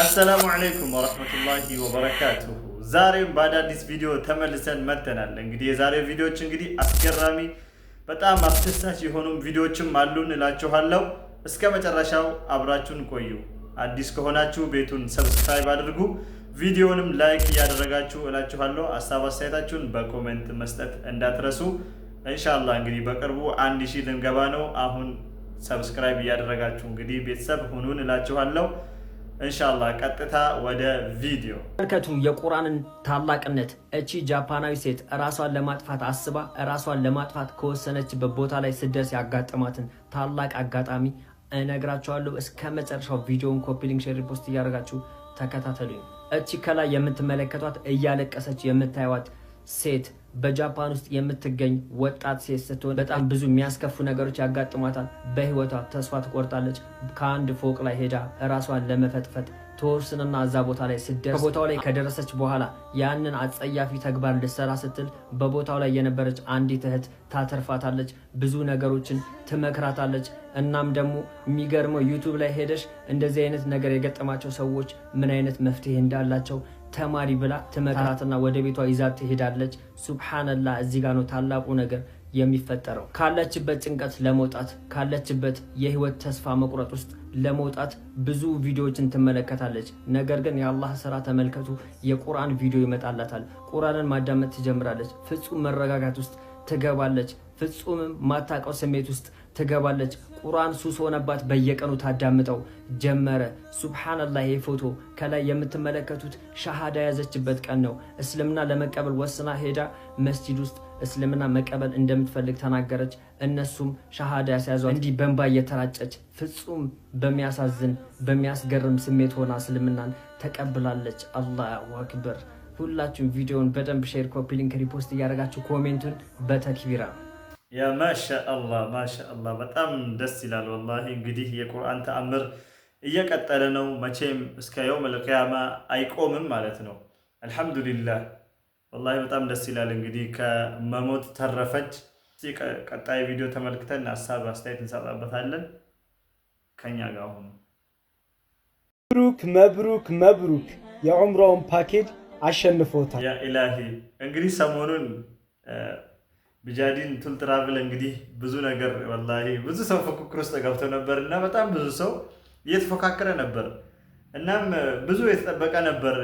السلام عليكم ورحمة الله وبركاته. ዛሬም በአዳዲስ ቪዲዮ ተመልሰን መጥተናል። እንግዲህ የዛሬው ቪዲዮዎች እንግዲህ አስገራሚ በጣም አስደሳች የሆኑ ቪዲዮዎችም አሉን እላችኋለሁ። እስከ መጨረሻው አብራችሁን ቆዩ። አዲስ ከሆናችሁ ቤቱን ሰብስክራይብ አድርጉ፣ ቪዲዮንም ላይክ ያደረጋችሁ እላችኋለሁ። ሐሳብ አስተያየታችሁን በኮሜንት መስጠት እንዳትረሱ። ኢንሻአላህ እንግዲህ በቅርቡ 1000 ልንገባ ነው። አሁን ሰብስክራይብ ያደረጋችሁ እንግዲህ ቤተሰብ ሁኑን እላችኋለሁ። ኢንሻአላህ ቀጥታ ወደ ቪዲዮ ተመልከቱ። የቁርአንን ታላቅነት። እቺ ጃፓናዊ ሴት ራሷን ለማጥፋት አስባ ራሷን ለማጥፋት ከወሰነችበት ቦታ ላይ ስደርስ ያጋጠማትን ታላቅ አጋጣሚ እነግራችኋለሁ። እስከ መጨረሻው ቪዲዮውን ኮፒ ሊንክ፣ ሼር፣ ፖስት እያደረጋችሁ ተከታተሉኝ። እቺ ከላይ የምትመለከቷት እያለቀሰች የምታዩት ሴት በጃፓን ውስጥ የምትገኝ ወጣት ሴት ስትሆን በጣም ብዙ የሚያስከፉ ነገሮች ያጋጥሟታል። በህይወቷ ተስፋ ትቆርጣለች። ከአንድ ፎቅ ላይ ሄዳ ራሷን ለመፈጥፈጥ ተወርስንና እዛ ቦታ ላይ ስደርስ ከቦታው ላይ ከደረሰች በኋላ ያንን አጸያፊ ተግባር ልትሰራ ስትል በቦታው ላይ የነበረች አንዲት እህት ታተርፋታለች። ብዙ ነገሮችን ትመክራታለች። እናም ደግሞ የሚገርመው ዩቲዩብ ላይ ሄደሽ እንደዚህ አይነት ነገር የገጠማቸው ሰዎች ምን አይነት መፍትሄ እንዳላቸው ተማሪ ብላ ትመክራትና ወደ ቤቷ ይዛት ትሄዳለች። ሱብሃንአላህ። እዚህ ጋር ነው ታላቁ ነገር የሚፈጠረው። ካለችበት ጭንቀት ለመውጣት ካለችበት የህይወት ተስፋ መቁረጥ ውስጥ ለመውጣት ብዙ ቪዲዮዎችን ትመለከታለች። ነገር ግን የአላህ ስራ ተመልከቱ። የቁርአን ቪዲዮ ይመጣላታል። ቁርአንን ማዳመጥ ትጀምራለች። ፍጹም መረጋጋት ውስጥ ትገባለች። ፍጹም ማታቀው ስሜት ውስጥ ትገባለች። ቁርአን ሱስ ሆነባት። በየቀኑ ታዳምጠው ጀመረ። ሱብሃንአላህ። ይሄ ፎቶ ከላይ የምትመለከቱት ሻሃዳ ያዘችበት ቀን ነው። እስልምና ለመቀበል ወስና ሄዳ መስጂድ ውስጥ እስልምና መቀበል እንደምትፈልግ ተናገረች። እነሱም ሻሃዳ ያስያዟት። እንዲህ በእንባ እየተራጨች ፍጹም በሚያሳዝን በሚያስገርም ስሜት ሆና እስልምናን ተቀብላለች። አላሁ አክበር። ሁላችሁም ቪዲዮውን በደንብ ሼር፣ ኮፒ ሊንክ፣ ሪፖስት እያደረጋችሁ ኮሜንቱን በተክቢራ ያ ማሻአላህ ማሻአላህ። በጣም ደስ ይላል ወላሂ። እንግዲህ የቁርአን ተአምር እየቀጠለ ነው። መቼም እስከ የውመል ቂያማ አይቆምም ማለት ነው። አልሐምዱሊላህ ወላሂ በጣም ደስ ይላል። እንግዲህ ከመሞት ተረፈች። ቀጣይ ቪዲዮ ተመልክተን ሐሳብ አስተያየት እንሰጣበታለን። ከኛ ጋር ሁኑ። መብሩክ መብሩክ መብሩክ። የዑምራውን ፓኬጅ አሸንፎታል። ያ ኢላሂ። እንግዲህ ሰሞኑን ቢጃዲን ቱል ትራቭል እንግዲህ ብዙ ነገር ወላሂ ብዙ ሰው ፉክክር ውስጥ ገብቶ ነበር እና በጣም ብዙ ሰው እየተፎካከረ ነበር። እናም ብዙ የተጠበቀ ነበር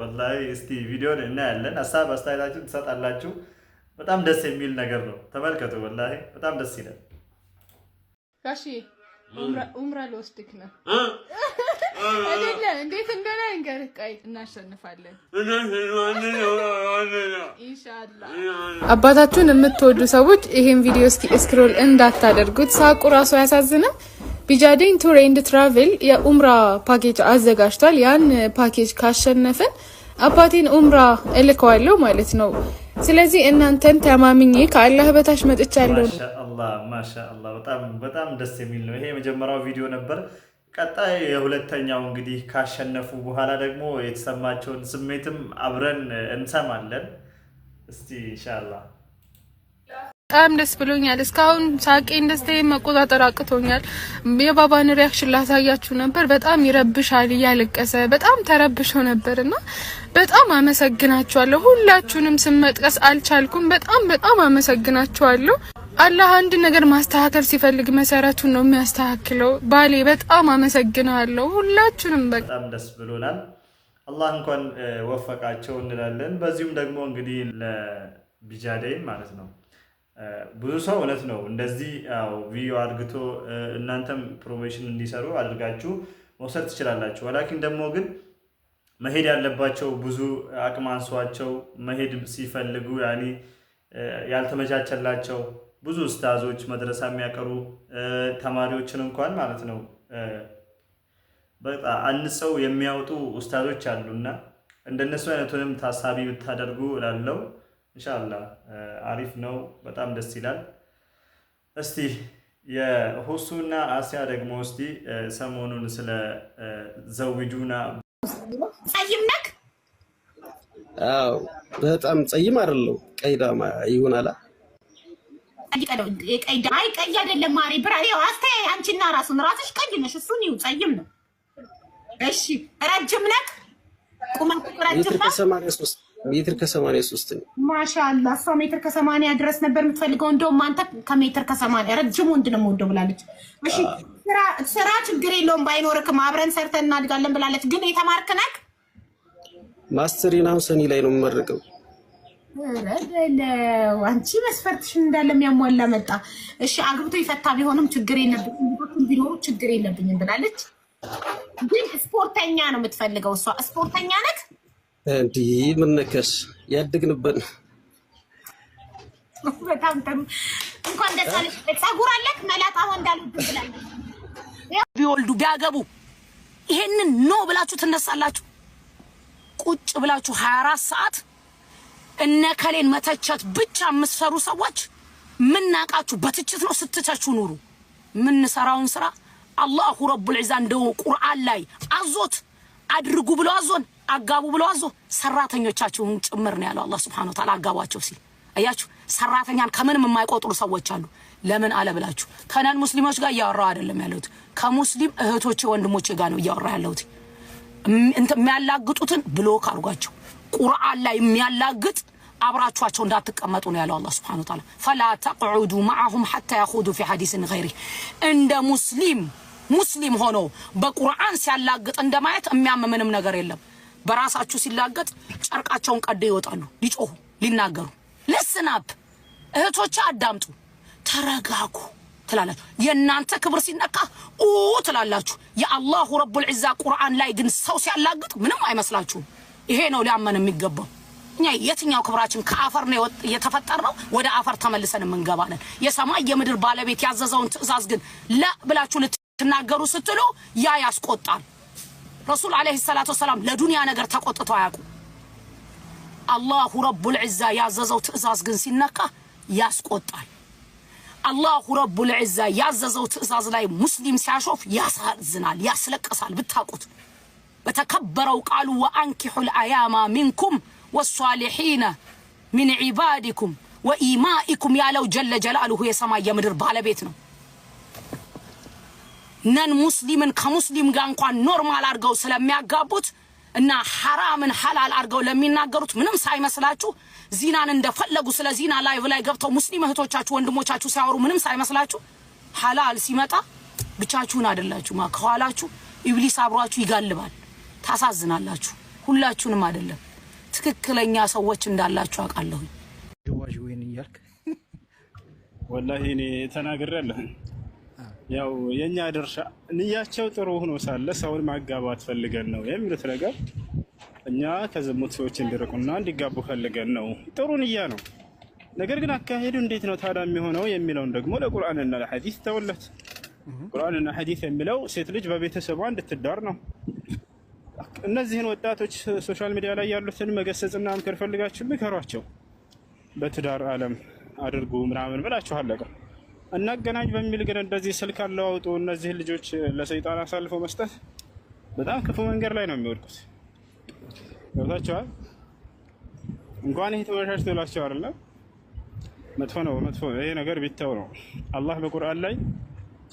ወላሂ። እስቲ ቪዲዮን እናያለን፣ ሐሳብ አስተያየታችሁን ትሰጣላችሁ። በጣም ደስ የሚል ነገር ነው። ተመልከቱ። ወላሂ በጣም ደስ ይላል። ጋሺ ኡምራ ልወስድክ ነው አይደለ? እንዴት እንደሆነ እንገርህ። ቆይ እናሸንፋለን ኢንሻአላህ። አባታችሁን የምትወዱ ሰዎች ይሄን ቪዲዮ እስኪ ስክሮል እንዳታደርጉት። ሳቁ ራሱ ያሳዝናል። ቢጃዲን ቱር ኤንድ ትራቭል የኡምራ ፓኬጅ አዘጋጅቷል። ያን ፓኬጅ ካሸነፈን አባቴን ኡምራ እልከዋለሁ ማለት ነው። ስለዚህ እናንተን ተማምኜ ከአላህ በታች መጥቻለሁ። ማሻአላህ ማሻአላህ። በጣም ደስ የሚል ነው። ይሄ የመጀመሪያው ቪዲዮ ነበር። ቀጣይ የሁለተኛው እንግዲህ ካሸነፉ በኋላ ደግሞ የተሰማቸውን ስሜትም አብረን እንሰማለን። እስቲ ኢንሻአላህ። በጣም ደስ ብሎኛል። እስካሁን ሳቄን ደስታዬን መቆጣጠር አቅቶኛል። የባባን ሪአክሽን ላሳያችሁ ነበር። በጣም ይረብሻል። እያለቀሰ በጣም ተረብሾ ነበርና በጣም አመሰግናችኋለሁ። ሁላችሁንም ስም መጥቀስ አልቻልኩም። በጣም አመሰግናችኋለሁ። አላህ አንድ ነገር ማስተካከል ሲፈልግ መሰረቱን ነው የሚያስተካክለው። ባሌ በጣም አመሰግናለሁ ሁላችሁንም። በጣም ደስ ብሎናል። አላህ እንኳን ወፈቃቸው እንላለን። በዚሁም ደግሞ እንግዲህ ለቢጃዲን ማለት ነው ብዙ ሰው እውነት ነው እንደዚህ ቪዲዮ አድርግቶ እናንተም ፕሮሞሽን እንዲሰሩ አድርጋችሁ መውሰድ ትችላላችሁ። ወላኪን ደግሞ ግን መሄድ ያለባቸው ብዙ አቅም አንሷቸው መሄድ ሲፈልጉ ያልተመቻቸላቸው ብዙ ኡስታዞች መድረሳ የሚያቀሩ ተማሪዎችን እንኳን ማለት ነው በጣም አንጸው የሚያወጡ ኡስታዞች አሉና እንደነሱ አይነቱንም ታሳቢ ብታደርጉ እላለሁ። ኢንሻአላህ አሪፍ ነው። በጣም ደስ ይላል። እስቲ የሁሱና አሲያ ደግሞ እስቲ ሰሞኑን ስለ ዘውጁና ጸይምነክ በጣም ጸይም አይደለም። ቀይዳማ ይሆናል። ቀይ አይደለም ማሪ ብራ። ይኸው አስተያይ አንቺና ራስሽ ቀይ ነሽ። እሱን ይው ጸይም ነው እሺ ረጅም ነክ ቁመት ረጅም ሜትር ከ83 ነው። ማሻአላ እሷ ሜትር ከ80 ድረስ ነበር የምትፈልገው። እንደውም አንተ ከሜትር ከ80 ረጅም ወንድ ነው የምወደው ብላለች። እሺ ስራ ችግር የለውም ባይኖርክም አብረን ሰርተን እናድጋለን ብላለች። ግን የተማርክ ነክ ማስተሪን አሁን ሰኔ ላይ ነው የምመረቀው። ረደለው አንቺ መስፈርትሽን እንዳለ የሚያሟላ መጣ። እሺ አግብቶ ይፈታ ቢሆንም ችግር የለብኝም ቢኖሩ ችግር የለብኝም ብላለች። ግን ስፖርተኛ ነው የምትፈልገው እሷ። ስፖርተኛ ነክ እንዴ ምን ነከስ ያድግንበት በጣም ጥሩ እንኳን ደስ አለሽ። ፀጉር አለክ መላጣ ወንድ አልወድም ብላለች። ቢወልዱ ቢያገቡ ይሄንን ኖ ብላችሁ ትነሳላችሁ። ቁጭ ብላችሁ 24 ሰዓት እነከሌን መተቸት ብቻ የምትሰሩ ሰዎች ምናቃችሁ በትችት ነው ስትተቹ ኑሩ። ምን ሰራውን ስራ አላሁ ረቡል ዒዛ እንደው ቁርአን ላይ አዞት አድርጉ ብሎ አዞን አጋቡ ብሎ አዞ ሰራተኞቻችሁን ጭምር ነው ያለው አላህ Subhanahu Wa Ta'ala አጋባቸው ሲል አያችሁ። ሰራተኛን ከምንም የማይቆጥሩ ሰዎች አሉ። ለምን አለ ብላችሁ ከናን ሙስሊሞች ጋር ያወራው አይደለም ያለሁት ከሙስሊም እህቶቼ ወንድሞቼ ጋር ነው ያወራው ያለሁት። የሚያላግጡትን ብሎክ አርጓቸው። ቁርአን ላይ የሚያላግጥ አብራችኋቸው እንዳትቀመጡ ነው ያለው አላህ Subhanahu Wa Ta'ala። فلا تقعدوا معهم حتى يخوضوا في حديث غيره እንደ ሙስሊም ሆኖ በቁርአን ሲያላግጥ እንደማየት የሚያመምንም ነገር የለም። በራሳችሁ ሲላገጥ ጨርቃቸውን ቀደው ይወጣሉ ሊጮሁ ሊናገሩ። ለስናፕ እህቶች አዳምጡ ተረጋጉ ትላላችሁ። የናንተ ክብር ሲነካ ትላላችሁ። የአላሁ ረቡል ዒዛ ቁርአን ላይ ግን ሰው ሲያላግጥ ምንም አይመስላችሁም። ይሄ ነው ሊያመን የሚገባው። እኛ የትኛው ክብራችን ከአፈር ነው የተፈጠርነው ወደ አፈር ተመልሰን እንገባለን። የሰማይ የምድር ባለቤት ያዘዘውን ትእዛዝ ግን ለብላችሁ ልትናገሩ ስትሉ ያ ያስቆጣል። ረሱል አለይሂ ሰላቱ ወሰላም ለዱንያ ነገር ተቆጥተው አያውቁ። አላሁ ረቡል ዒዛ ያዘዘው ትእዛዝ ግን ሲነካ ያስቆጣል። አላሁ ረቡል ዒዛ ያዘዘው ትእዛዝ ላይ ሙስሊም ሲያሾፍ ያሳዝናል፣ ያስለቅሳል። ብታቁት በተከበረው ቃሉ ወአንኪሑል አያማ ሚንኩም ወሷሊሒነ ሚን ዒባዲኩም ወኢማኢኩም ያለው ጀለ ጀላሉሁ የሰማይ የምድር ባለቤት ነው። ነን ሙስሊምን ከሙስሊም ጋር እንኳን ኖርማል አድርገው ስለሚያጋቡት እና ሐራምን ሐላል አድርገው ለሚናገሩት ምንም ሳይመስላችሁ ዚናን እንደፈለጉ ስለ ዚና ላይቭ ላይ ገብተው ሙስሊም እህቶቻችሁ ወንድሞቻችሁ ሲያወሩ ምንም ሳይመስላችሁ ሐላል ሲመጣ ብቻችሁን አይደላችሁ ማከዋላችሁ ኢብሊስ አብሯችሁ ይጋልባል። ታሳዝናላችሁ። ሁላችሁንም አይደለም ትክክለኛ ሰዎች እንዳላችሁ አውቃለሁ። ጀዋጅ ወይን ይያልክ ወላሂ እኔ ተናግሬያለሁ። ያው የኛ ድርሻ ንያቸው ጥሩ ሆኖ ሳለ ሰውን ማጋባት ፈልገን ነው የሚሉት ነገር እኛ ከዝሙት ሰዎች እንዲርቁና እንዲጋቡ ፈልገን ነው። ጥሩ ንያ ነው። ነገር ግን አካሄዱ እንዴት ነው ታዲያ የሚሆነው የሚለውን ደግሞ ለቁርአንና ለሐዲስ ተወለት። ቁርአንና ሐዲስ የሚለው ሴት ልጅ በቤተሰቧ እንድትዳር ነው። እነዚህን ወጣቶች ሶሻል ሚዲያ ላይ ያሉትን መገሰጽና ምክር ፈልጋችሁ ምከሯቸው። በትዳር ዓለም አድርጉ ምናምን ብላችሁ አለቀ። እናገናኝ በሚል ግን እንደዚህ ስልክ አለዋውጡ እነዚህ ልጆች ለሰይጣን አሳልፈው መስጠት በጣም ክፉ መንገድ ላይ ነው የሚወድቁት። ገብታችኋል? እንኳን ይሄ ተወሻሽቶ ይላችሁ አይደለም መጥፎ ነው። ይሄ ነገር ቢተው ነው። አላህ በቁርአን ላይ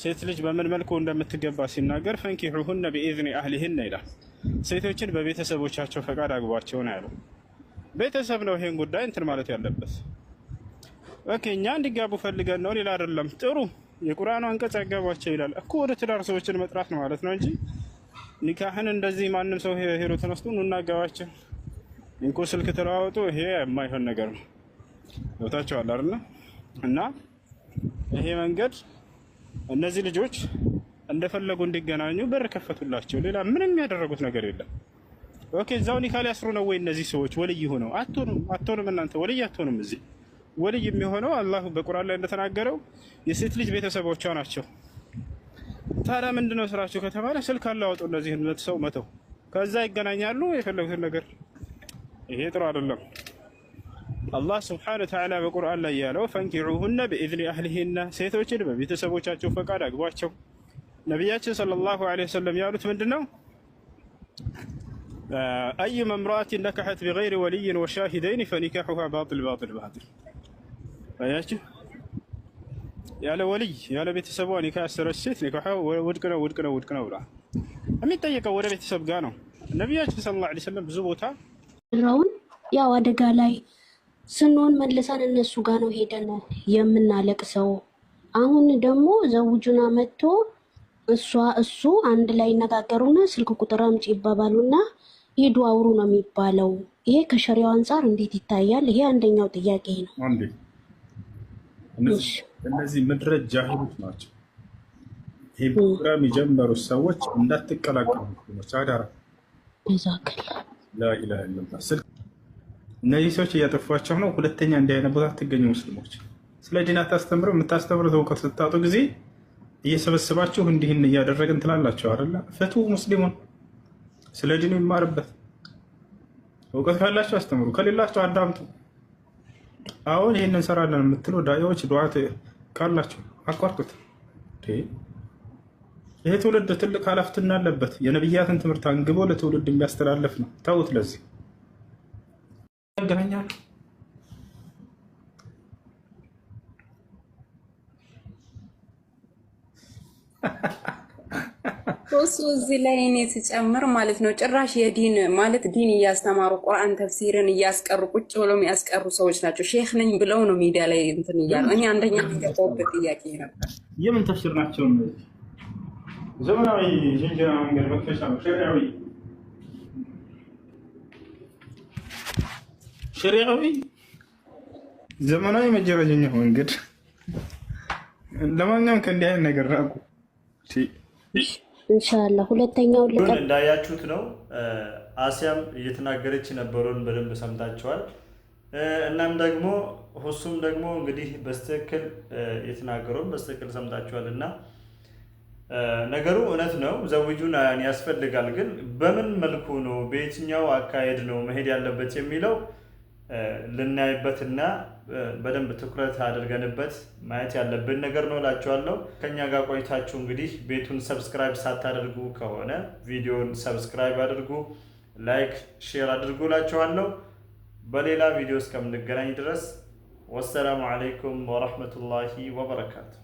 ሴት ልጅ በምን መልኩ እንደምትገባ ሲናገር ፈንኪሑሁነ ቢኢዝኒ አህሊሂን ይላል። ሴቶችን በቤተሰቦቻቸው ፈቃድ አግቧቸው ነው ያለው። ቤተሰብ ነው ይሄን ጉዳይ እንትን ማለት ያለበት። ኦኬ እኛ እንዲጋቡ ፈልገን ነው ሌላ አይደለም። ጥሩ የቁርአኑ አንቀጽ ያጋባቸው ይላል እኮ ወደ ትዳር ሰዎችን መጥራት ነው ማለት ነው እንጂ ኒካህን እንደዚህ ማንም ሰው ሄሮ ተነስቶ ነው እናጋባቸው እንኮ ስልክ ተለዋውጦ ይሄ የማይሆን ነገር ነው። ወታቸው አይደል? እና ይሄ መንገድ እነዚህ ልጆች እንደፈለጉ እንዲገናኙ በር ከፈቱላቸው። ሌላ ምንም ያደረጉት ነገር የለም። ኦኬ እዛው ኒካ ሊያስሩ ነው ወይ እነዚህ ሰዎች? ወልይ ሆነው አትሆኑም። እናንተ ወልይ አትሆኑም። እዚህ ወልይ የሚሆነው አላህ በቁርአን ላይ እንደተናገረው የሴት ልጅ ቤተሰቦቿ ናቸው። ታዲያ ምንድነው ስራቸው ከተባለ ስልክ አላወጡ እነዚህ ሰው መተው ከዛ ይገናኛሉ የፈለጉትን ነገር። ይሄ ጥሩ አይደለም። አላህ ስብሐነሁ ወተዓላ በቁርአን ላይ ያለው ፈንኪዑሁነ ቢኢዝኒ አህሊሂን ሴቶችን በቤተሰቦቻቸው ፈቃድ አግቧቸው። ነቢያችን ሰለላሁ ዐለይሂ ወሰለም ያሉት ምንድነው? አዩመ እምረአቲን ነከሐት ቢገይሪ ወልይን ወሻሂደይን ፈኒካሑሃ ባጢል። አያችሁ፣ ያለ ወልይ ያለ ቤተሰቧ ኒካ ያሰረች ሴት ኒካሑ ውድቅ ነው ብሏል። የሚጠየቀው ወደ ቤተሰብ ጋር ነው። ነቢያችን ሰለላሁ ዐለይሂ ወሰለም ብዙ ቦታ ራውን ያው አደጋ ላይ ስንሆን መልሰን እነሱ ጋር ነው ሄደን የምናለቅሰው። አሁን ደግሞ ዘውጁና መጥቶ እሱ አንድ ላይ ይነጋገሩና ስልክ ቁጥር አምጪ ይባባሉና ሂዱ አውሩ ነው የሚባለው። ይሄ ከሸሪዓው አንፃር እንዴት ይታያል? ይሄ አንደኛው ጥያቄ ነው። እነዚህ ምድረ ጃሂሎች ናቸው። ይሄ ፕሮግራም የጀመሩ ሰዎች እንዳትቀላቀሉ አዳራ። ላኢላሃ ኢለላህ ስልክ እነዚህ ሰዎች እያጠፏቸው ነው። ሁለተኛ እንዲህ አይነት ቦታ አትገኙ ሙስሊሞች። ስለ ዲን አታስተምረው። የምታስተምሩት እውቀት ስታጡ ጊዜ እየሰበሰባችሁ እንዲህን እያደረግን ትላላችሁ አይደለ? ፍቱ ሙስሊሙን ስለ ዲኑ ይማርበት። እውቀት ካላችሁ አስተምሩ፣ ከሌላችሁ አዳምጡ። አሁን ይህን እንሰራለን የምትሉ ዳኢዎች ዱዓት ካላችሁ አቋርጡት። ይሄ ትውልድ ትልቅ ኃላፊነት አለበት። የነብያትን ትምህርት አንግቦ ለትውልድ የሚያስተላልፍ ነው። ተውት። ለዚህ ያገናኛል። እሱ እዚህ ላይ እኔ ስጨምር ማለት ነው ጭራሽ የዲን ማለት ዲን እያስተማሩ ቁርአን ተፍሲርን እያስቀሩ ቁጭ ብለው የሚያስቀሩ ሰዎች ናቸው። ሼክ ነኝ ብለው ነው ሚዲያ ላይ እንትን እያሉ። እኔ አንደኛ የሚገባውበት ጥያቄ ነበር የምን ተፍሲር ናቸው እነዚህ? ዘመናዊ ጅንጀና መንገድ መክፈሻ ነው። ሸሪዓዊ ዘመናዊ መጀረጀኛ መንገድ። ለማንኛውም ከእንዲህ አይነት ነገር ራቁ ኢንሻአላህ። ሁለተኛው እንዳያችሁት ነው። አሲያም እየተናገረች የነበረውን በደንብ ሰምታችኋል። እናም ደግሞ ሁሱም ደግሞ እንግዲህ በስተክል የተናገረውን በስተክል ሰምታችኋል። እና ነገሩ እውነት ነው። ዘውጁን ያስፈልጋል። ግን በምን መልኩ ነው በየትኛው አካሄድ ነው መሄድ ያለበት የሚለው ልናይበትና በደንብ ትኩረት አድርገንበት ማየት ያለብን ነገር ነው እላችኋለሁ። ከኛ ጋር ቆይታችሁ እንግዲህ ቤቱን ሰብስክራይብ ሳታደርጉ ከሆነ ቪዲዮን ሰብስክራይብ አድርጉ፣ ላይክ፣ ሼር አድርጉ እላችኋለሁ። በሌላ ቪዲዮ እስከምንገናኝ ድረስ ወሰላሙ አለይኩም ወራህመቱላሂ ወበረካቱ።